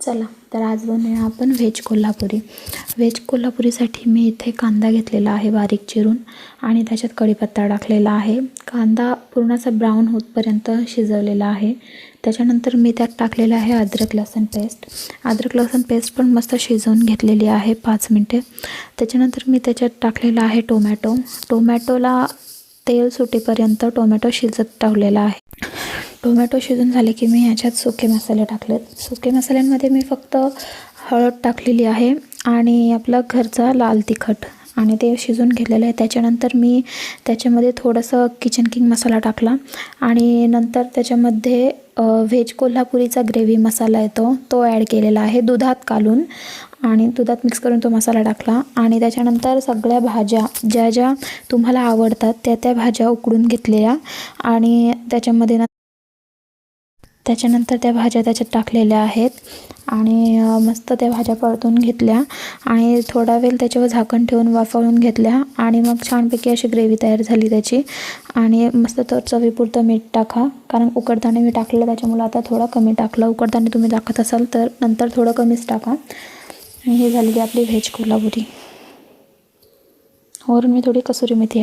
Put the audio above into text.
चला तर आज बनवूया आपण व्हेज कोल्हापुरी। व्हेज कोल्हापुरीसाठी मी इथे कांदा घेतलेला आहे बारीक चिरून आणि त्याच्यात कढीपत्ता टाकलेला आहे। कांदा पूर्ण असा ब्राऊन होतपर्यंत शिजवलेला आहे। त्याच्यानंतर मी त्यात टाकलेला आहे अद्रक लसूण पेस्ट। अद्रक लसूण पेस्ट पण मस्त शिजवून घेतलेली आहे 5 मिनिटे। त्याच्यानंतर मी त्याच्यात टाकलेला आहे टोमॅटोला तेल सुटेपर्यंत टोमॅटो शिजत ठेवलेला आहे। टोमॅटो शिजून झाले की मी याच्यात सुके मसाले टाकलेत। सुके मसाल्यांमध्ये मी फक्त हळद टाकलेली आहे आणि आपला घरचा लाल तिखट आणि ते शिजून घेतलेलं आहे। त्याच्यानंतर मी त्याच्यामध्ये थोडंसं किचन किंग मसाला टाकला आणि नंतर त्याच्यामध्ये व्हेज कोल्हापुरीचा ग्रेव्ही मसाला येतो तो ॲड केलेला आहे दुधात कालून आणि दुधात मिक्स करून तो मसाला टाकला आणि त्याच्यानंतर सगळ्या भाज्या ज्या ज्या तुम्हाला आवडतात त्या भाज्या उकडून घेतलेल्या आणि त्याच्यानंतर त्या भाज्या त्याच्यात टाकलेल्या आहेत आणि मस्त त्या भाज्या परतून घेतल्या आणि थोडा वेळ त्याच्यावर झाकण ठेवून वाफवून घेतल्या आणि मग छानपैकी अशी ग्रेव्ही तयार झाली त्याची। आणि मस्त तर चवीपुरतं मीठ टाका, कारण उकडताना मी टाकलेलं त्याच्यामुळे आता थोडा कमी टाकला। उकडताना तुम्ही टाकत असाल तर नंतर थोडं कमीच टाका। आणि हे झालेली आपली व्हेज कोल्हापुरी। वरून मी थोडी कसुरी मेथी